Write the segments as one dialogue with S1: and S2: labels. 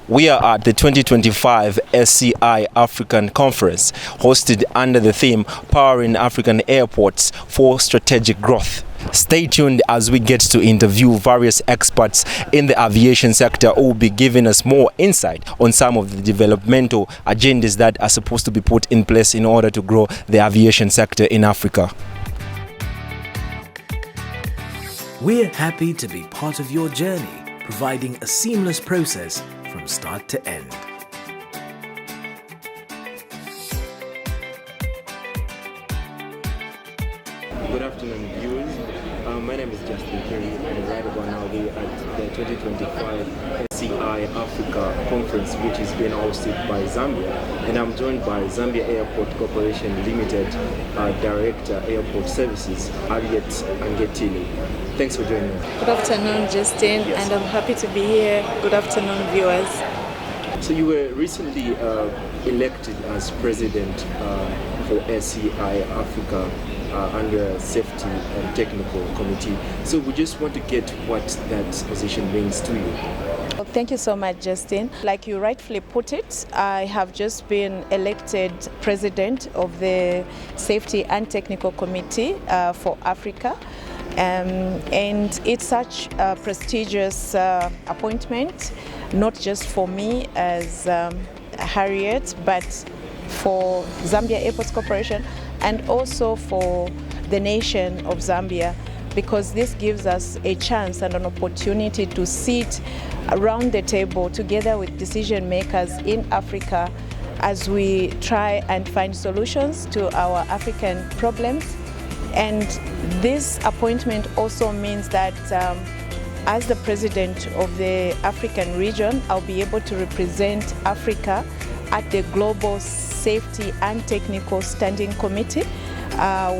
S1: We are at the 2025 ACI African Conference, hosted under the theme Powering African Airports for Strategic Growth. Stay tuned as we get to interview various experts in the aviation sector who will be giving us more insight on some of the developmental agendas that are supposed to be put in place in order to grow the aviation sector in Africa.
S2: We're happy to be part of your journey, providing a seamless process from start to end.
S1: Good afternoon, viewers. My name is Justin Perry, and right about now we're at the 2025 ACI Africa Conference, which is being hosted by Zambia, and I'm joined by Zambia Airport Corporation Limited Director Airport Services, Harriet Angetili. Thanks for joining us.
S3: Good afternoon, Justin, and I'm happy to be here. Good afternoon, viewers.
S1: So you were recently elected as president for ACI Africa under Safety and Technical Committee. So we just want to get what that position means to you.
S3: Well, thank you so much, Justin. Like you rightfully put it, I have just been elected president of the Safety and Technical Committee for Africa. And it's such a prestigious appointment, not just for me as Harriet, but for Zambia Airports Corporation and also for the nation of Zambia, because this gives us a chance and an opportunity to sit around the table together with decision makers in Africa as we try and find solutions to our African problems. And this appointment also means that as the president of the African region, I'll be able to represent Africa at the Global Safety and Technical Standing Committee,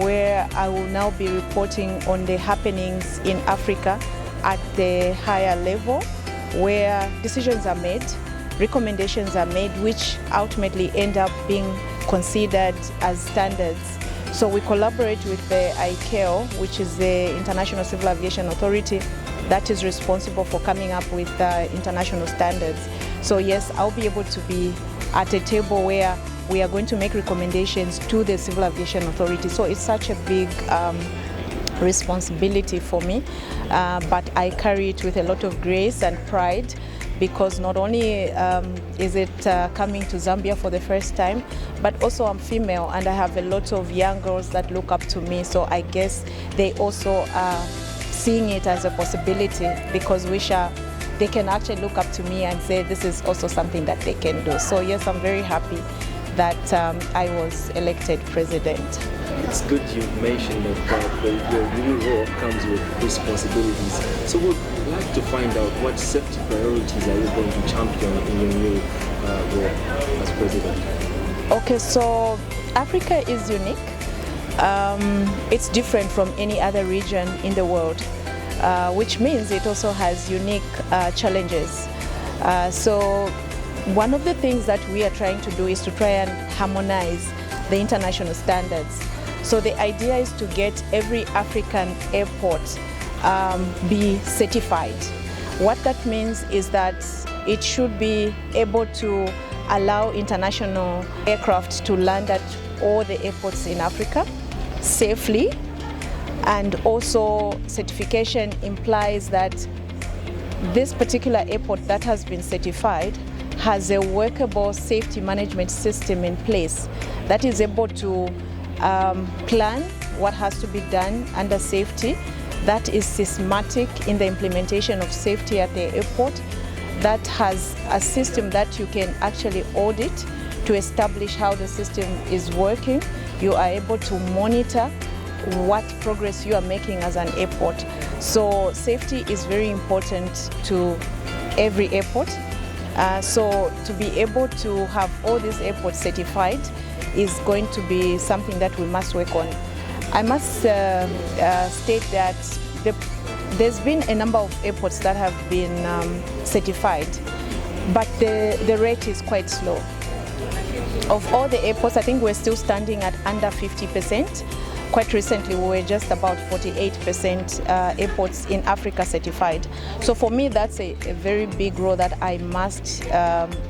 S3: where I will now be reporting on the happenings in Africa at the higher level, where decisions are made, recommendations are made, which ultimately end up being considered as standards. So we collaborate with the ICAO, which is the International Civil Aviation Authority, that is responsible for coming up with international standards. So yes, I'll be able to be at a table where we are going to make recommendations to the Civil Aviation Authority. So it's such a big responsibility for me, but I carry it with a lot of grace and pride, because not only is it coming to Zambia for the first time, but also I'm female and I have a lot of young girls that look up to me. So I guess they also are seeing it as a possibility, because they can actually look up to me and say this is also something that they can do. So yes, I'm very happy that I was elected president.
S1: It's good you've mentioned that your new role comes with responsibilities. So we'd like to find out what safety priorities are you going to champion in your new role as president?
S3: Okay, so Africa is unique. It's different from any other region in the world, which means it also has unique challenges. So one of the things that we are trying to do is to try and harmonize the international standards. So the idea is to get every African airport be certified. What that means is that it should be able to allow international aircraft to land at all the airports in Africa safely. And also certification implies that this particular airport that has been certified has a workable safety management system in place that is able to plan what has to be done under safety, that is systematic in the implementation of safety at the airport, that has a system that you can actually audit to establish how the system is working. You are able to monitor what progress you are making as an airport. So safety is very important to every airport. So to be able to have all these airports certified is going to be something that we must work on. I must state that there's been a number of airports that have been certified, but the rate is quite slow. Of all the airports, I think we're still standing at under 50%. quite recently we were just about 48% airports in Africa certified. So for me, that's a very big role that I must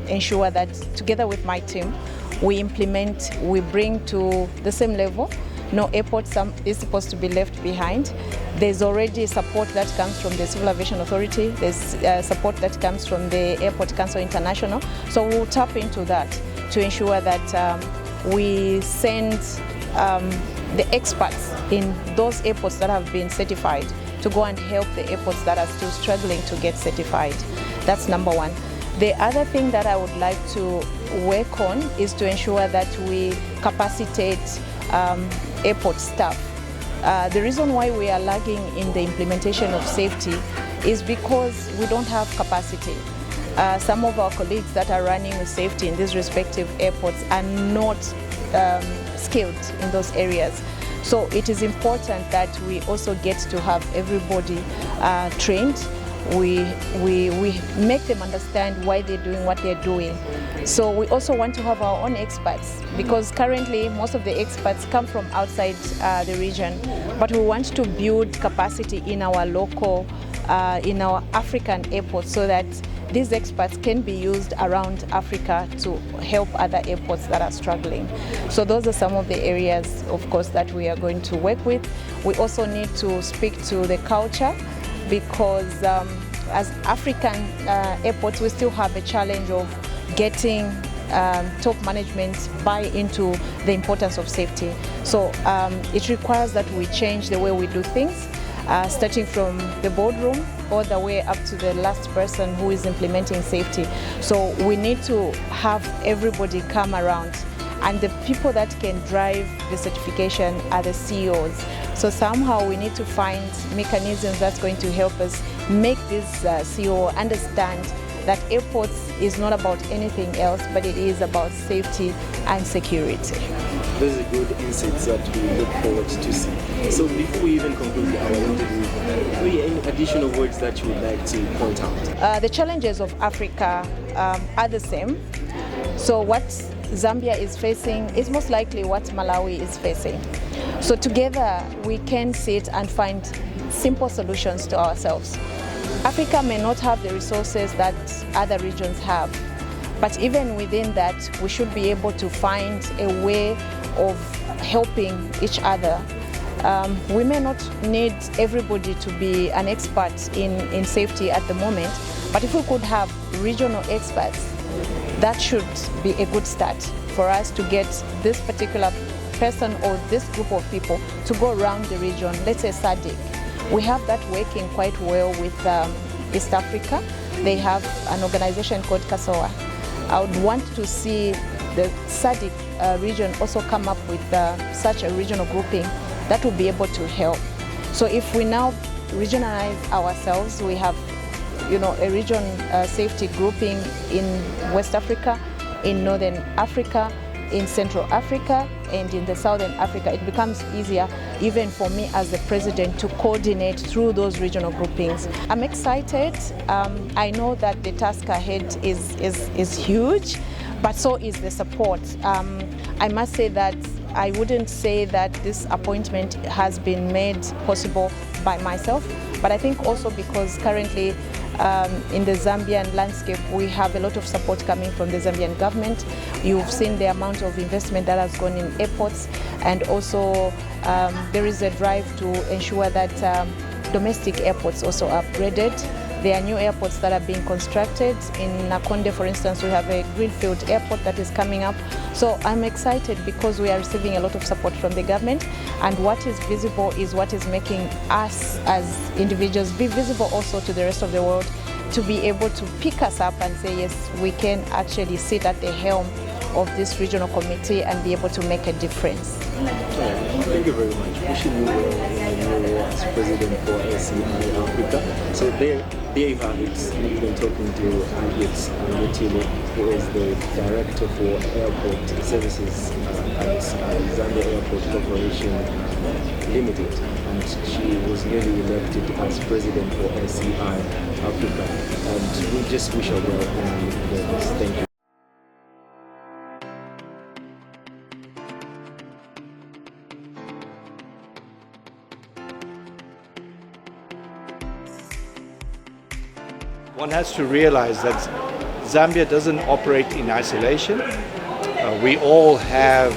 S3: ensure that together with my team, we implement, we bring to the same level. No airport is supposed to be left behind. There's already support that comes from the Civil Aviation Authority. There's support that comes from the Airport Council International. So we'll tap into that to ensure that we send the experts in those airports that have been certified to go and help the airports that are still struggling to get certified. That's number one. The other thing that I would like to work on is to ensure that we capacitate airport staff. The reason why we are lagging in the implementation of safety is because we don't have capacity. Some of our colleagues that are running with safety in these respective airports are not skilled in those areas. So it is important that we also get to have everybody trained. We make them understand why they're doing what they're doing. So we also want to have our own experts, because currently most of the experts come from outside the region, but we want to build capacity in our local, in our African airports, so that these experts can be used around Africa to help other airports that are struggling. So those are some of the areas, of course, that we are going to work with. We also need to speak to the culture, because as African airports, we still have a challenge of getting top management buy into the importance of safety. So it requires that we change the way we do things, starting from the boardroom all the way up to the last person who is implementing safety. So we need to have everybody come around, and the people that can drive the certification are the CEOs. So somehow we need to find mechanisms that's going to help us make this CEO understand that airports is not about anything else, but it is about safety and security.
S1: Those are good insights that we look forward to see. So before we even conclude our interview, are there any additional words that you would like to point out?
S3: The challenges of Africa are the same. So what Zambia is facing is most likely what Malawi is facing. So together we can sit and find simple solutions to ourselves. Africa may not have the resources that other regions have, but even within that, we should be able to find a way of helping each other. We may not need everybody to be an expert in safety at the moment, but if we could have regional experts, that should be a good start for us to get this particular person or this group of people to go around the region. Let's say SADC. We have that working quite well with East Africa. They have an organization called CASOA. I would want to see the SADC region also come up with such a regional grouping that will be able to help. So if we now regionalize ourselves, we have a region safety grouping in West Africa, in Northern Africa, in Central Africa, and in the Southern Africa. It becomes easier even for me as the president to coordinate through those regional groupings. I'm excited. I know that the task ahead is huge, but so is the support. I must say that I wouldn't say that this appointment has been made possible by myself, but I think also because currently in the Zambian landscape, we have a lot of support coming from the Zambian government. You've seen the amount of investment that has gone in airports, and also there is a drive to ensure that domestic airports also are upgraded. There are new airports that are being constructed. In Nakonde, for instance, we have a greenfield airport that is coming up. So I'm excited because we are receiving a lot of support from the government, and what is visible is what is making us as individuals be visible also to the rest of the world, to be able to pick us up and say, yes, we can actually sit at the helm of this regional committee and be able to make a difference.
S1: Thank you very much. Wishing you well in your role as president for ACI Africa. So there you have it. We've been talking to Alex Mutile, who is the director for airport services at Zambia Airport Corporation Limited, and she was newly elected as president for ACI Africa. And we just wish her well in this. Thank you.
S4: One has to realize that Zambia doesn't operate in isolation. We all have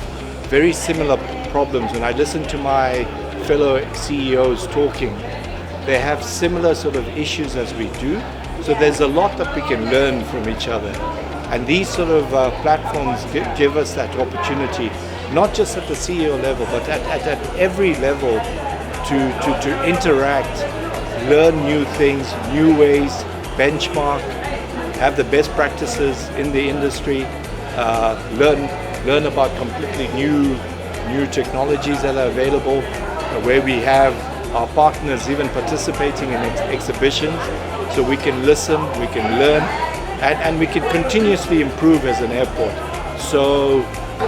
S4: very similar problems. When I listen to my fellow CEOs talking, they have similar sort of issues as we do. So there's a lot that we can learn from each other. And these sort of platforms give us that opportunity, not just at the CEO level, but at every level to interact, learn new things, new ways, benchmark, have the best practices in the industry, learn about completely new technologies that are available, where we have our partners even participating in exhibitions, so we can listen, we can learn, and we can continuously improve as an airport. So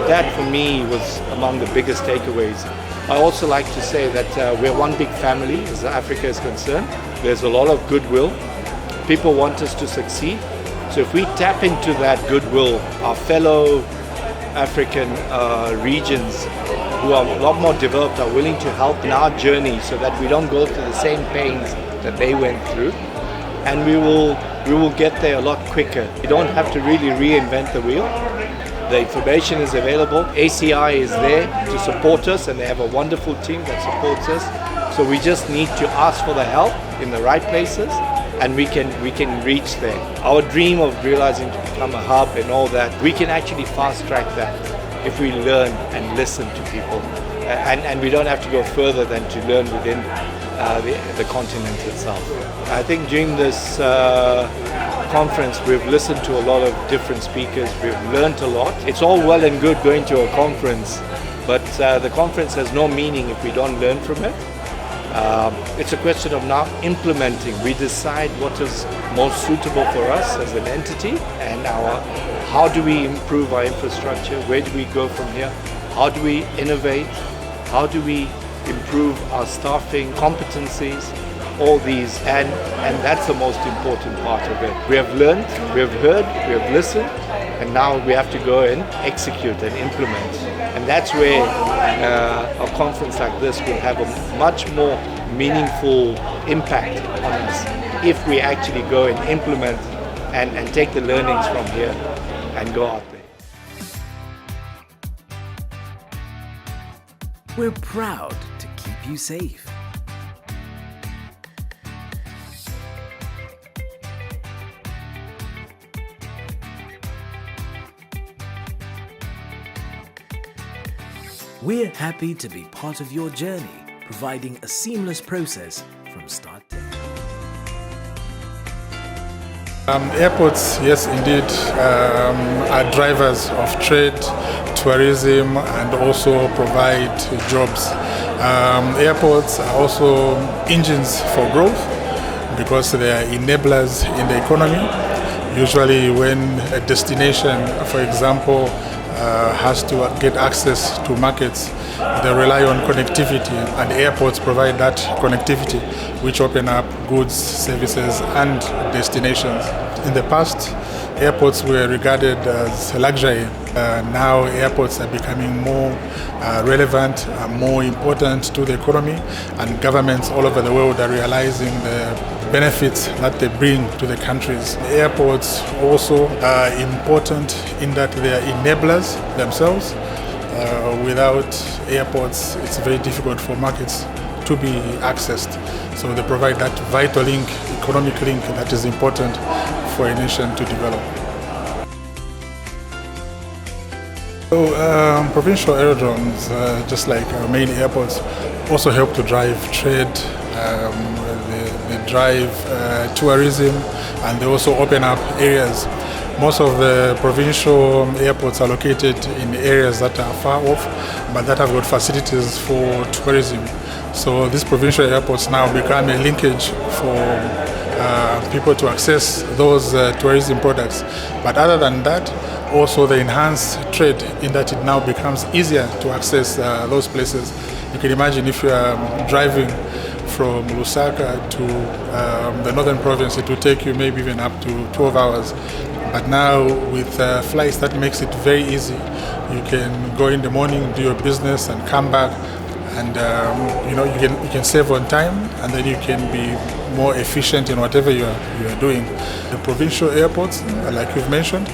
S4: that for me was among the biggest takeaways. I also like to say that we're one big family as Africa is concerned. There's a lot of goodwill. People want us to succeed. So if we tap into that goodwill, our fellow African regions who are a lot more developed are willing to help in our journey so that we don't go through the same pains that they went through. And we will get there a lot quicker. You don't have to really reinvent the wheel. The information is available. ACI is there to support us, and they have a wonderful team that supports us. So we just need to ask for the help in the right places, and we can reach there. Our dream of realizing to become a hub and all that, we can actually fast track that if we learn and listen to people. And we don't have to go further than to learn within the continent itself. I think during this conference we've listened to a lot of different speakers, we've learned a lot. It's all well and good going to a conference, but the conference has no meaning if we don't learn from it. It's a question of now implementing. We decide what is most suitable for us as an entity, and how do we improve our infrastructure, where do we go from here, how do we innovate, how do we improve our staffing competencies, all these, and that's the most important part of it. We have learned, we have heard, we have listened, and now we have to go and execute and implement. And that's where a conference like this will have a much more meaningful impact on us if we actually go and implement and take the learnings from here and go out there.
S2: We're proud to keep you safe. We're happy to be part of your journey, providing a seamless process from start to end.
S5: Airports, yes indeed, are drivers of trade, tourism, and also provide jobs. Airports are also engines for growth because they are enablers in the economy. Usually when a destination, for example, has to get access to markets, they rely on connectivity, and airports provide that connectivity, which open up goods, services, and destinations. In the past, airports were regarded as luxury. Now airports are becoming more relevant, more important to the economy, and governments all over the world are realizing the benefits that they bring to the countries. Airports also are important in that they are enablers themselves. Without airports, it's very difficult for markets to be accessed. So they provide that vital link, economic link that is important for a nation to develop. So provincial aerodromes, just like our main airports, also help to drive trade, they drive tourism, and they also open up areas. Most of the provincial airports are located in areas that are far off, but that have got facilities for tourism. So these provincial airports now become a linkage for people to access those tourism products. But other than that, also they enhance trade in that it now becomes easier to access those places. You can imagine if you are driving from Lusaka to the northern province, it will take you maybe even up to 12 hours. But now with flights, that makes it very easy. You can go in the morning, do your business, and come back, and you can save on time, and then you can be more efficient in whatever you are doing. The provincial airports, like you've mentioned,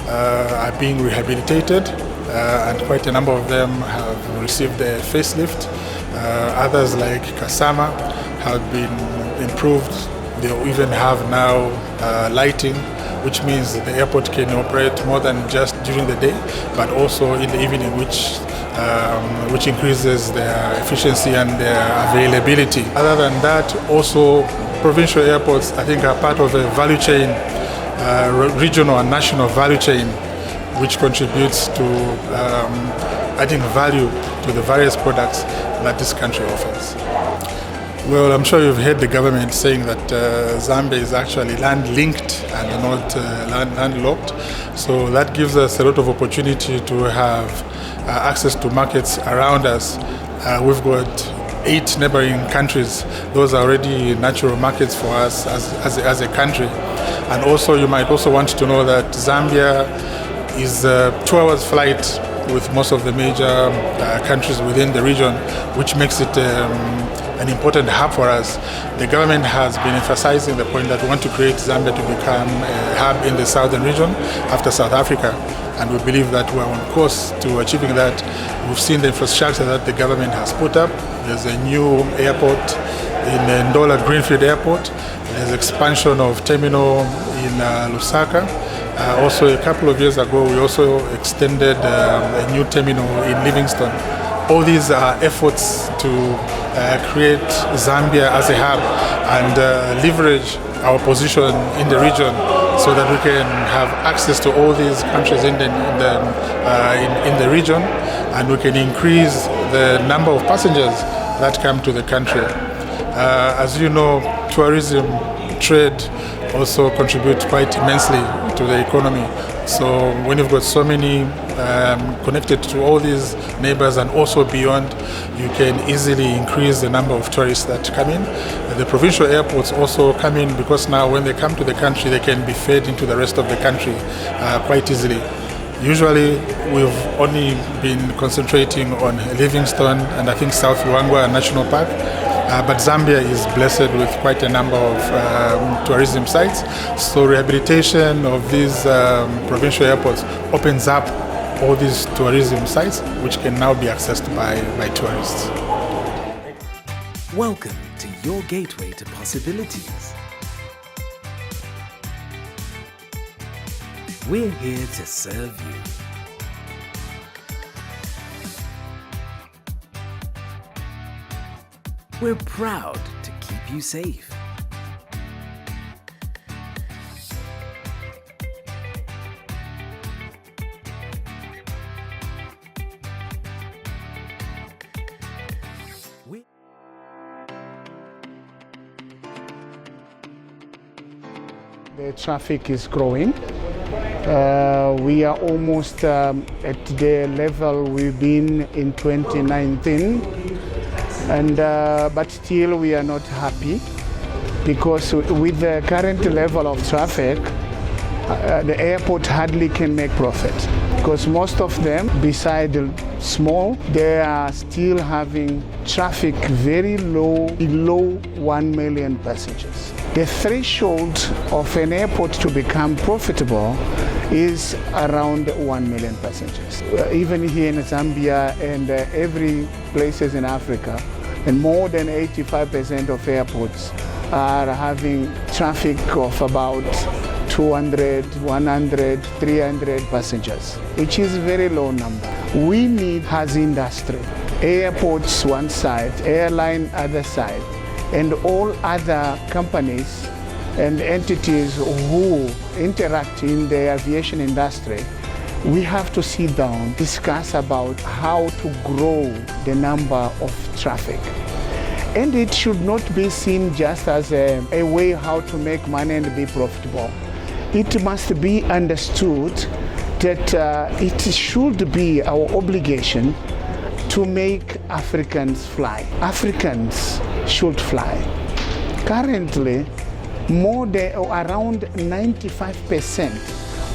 S5: are being rehabilitated, and quite a number of them have received a facelift. Others, like Kasama, have been improved. They even have now lighting, which means the airport can operate more than just during the day, but also in the evening, which increases their efficiency and their availability. Other than that, also provincial airports, I think, are part of a value chain, regional and national value chain, which contributes to adding value to the various products that this country offers. Well, I'm sure you've heard the government saying that Zambia is actually land-linked and not land-locked. So that gives us a lot of opportunity to have access to markets around us. We've got 8 neighboring countries. Those are already natural markets for us as a country. And also, you might also want to know that Zambia is a 2-hour flight with most of the major countries within the region, which makes it an important hub for us. The government has been emphasizing the point that we want to create Zambia to become a hub in the southern region after South Africa, and we believe that we're on course to achieving that. We've seen the infrastructure that the government has put up. There's a new airport in Ndola Greenfield Airport. There's expansion of terminal in Lusaka. Also, a couple of years ago, we also extended a new terminal in Livingstone. All these are efforts to create Zambia as a hub and leverage our position in the region so that we can have access to all these countries in the region, and we can increase the number of passengers that come to the country. As you know, tourism, trade also contribute quite immensely to the economy. So when you've got so many connected to all these neighbors and also beyond, you can easily increase the number of tourists that come in. The provincial airports also come in because now when they come to the country, they can be fed into the rest of the country quite easily. Usually we've only been concentrating on Livingstone and I think South Luangwa National Park. But Zambia is blessed with quite a number of tourism sites. So rehabilitation of these provincial airports opens up all these tourism sites, which can now be accessed by tourists.
S2: Welcome to your gateway to possibilities. We're here to serve you. We're proud to keep you safe.
S6: The traffic is growing. We are almost at the level we've been in 2019. But still we are not happy because with the current level of traffic, the airport hardly can make profit because most of them, beside small, they are still having traffic very low, below 1 million passengers. The threshold of an airport to become profitable is around 1 million passengers. Even here in Zambia and every places in Africa, and more than 85% of airports are having traffic of about 200, 100, 300 passengers, which is a very low number. We need, as industry, airports one side, airline other side, and all other companies and entities who interact in the aviation industry. We have to sit down, discuss about how to grow the number of traffic. And it should not be seen just as a way how to make money and be profitable. It must be understood that it should be our obligation to make Africans fly. Africans should fly. Currently, more than around 95%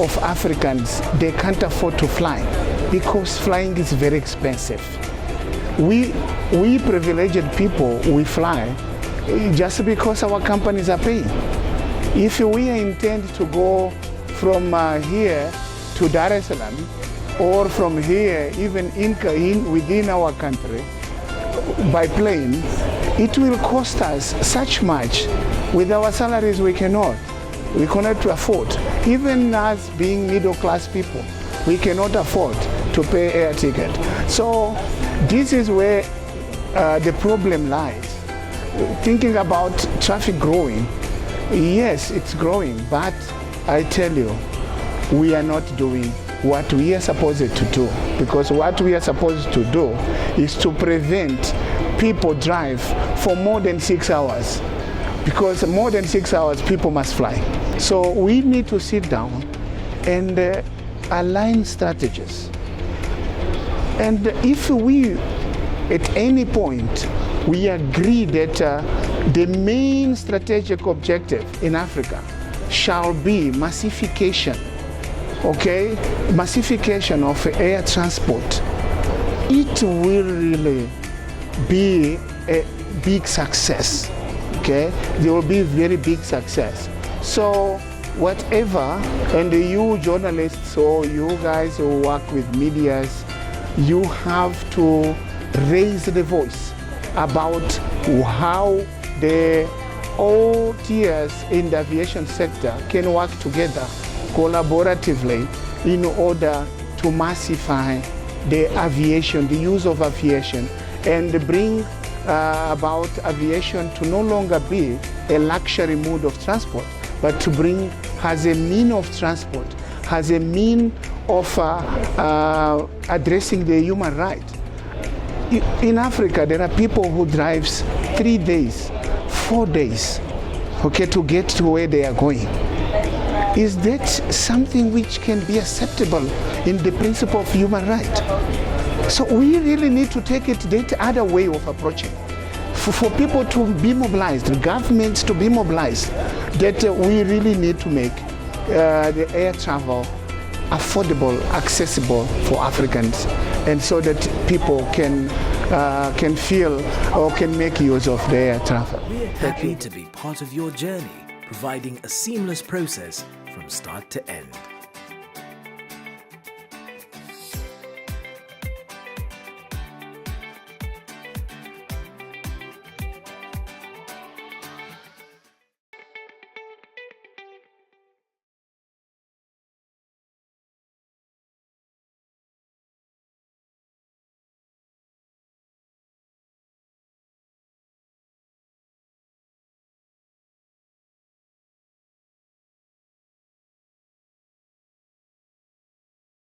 S6: of Africans, they can't afford to fly because flying is very expensive. We privileged people, we fly just because our companies are paying. If we intend to go from here to Dar es Salaam, or from here even within our country by plane, it will cost us such much. With our salaries we cannot afford. Even us being middle class people, we cannot afford to pay air ticket. So this is where the problem lies. Thinking about traffic growing, yes, it's growing, but I tell you, we are not doing what we are supposed to do, because what we are supposed to do is to prevent people drive for more than 6 hours, because more than 6 hours people must fly. So we need to sit down and align strategies. And if we at any point we agree that the main strategic objective in Africa shall be massification, okay, massification of air transport, it will really be a big success, okay? There will be a very big success. So whatever, and you journalists or you guys who work with medias, you have to raise the voice about how all tiers in the aviation sector can work together collaboratively in order to massify the aviation, the use of aviation, and bring about aviation to no longer be a luxury mode of transport, but to bring as a mean of transport, as a mean of addressing the human right. In Africa, there are people who drives 3 days, 4 days, okay, to get to where they are going. Is that something which can be acceptable in the principle of human right? So we really need to take it that other way of approaching. For people to be mobilized, governments to be mobilized, that we really need to make the air travel affordable, accessible for Africans, and so that people can feel or can make use of their travel.
S2: We're happy to be part of your journey, providing a seamless process from start to end.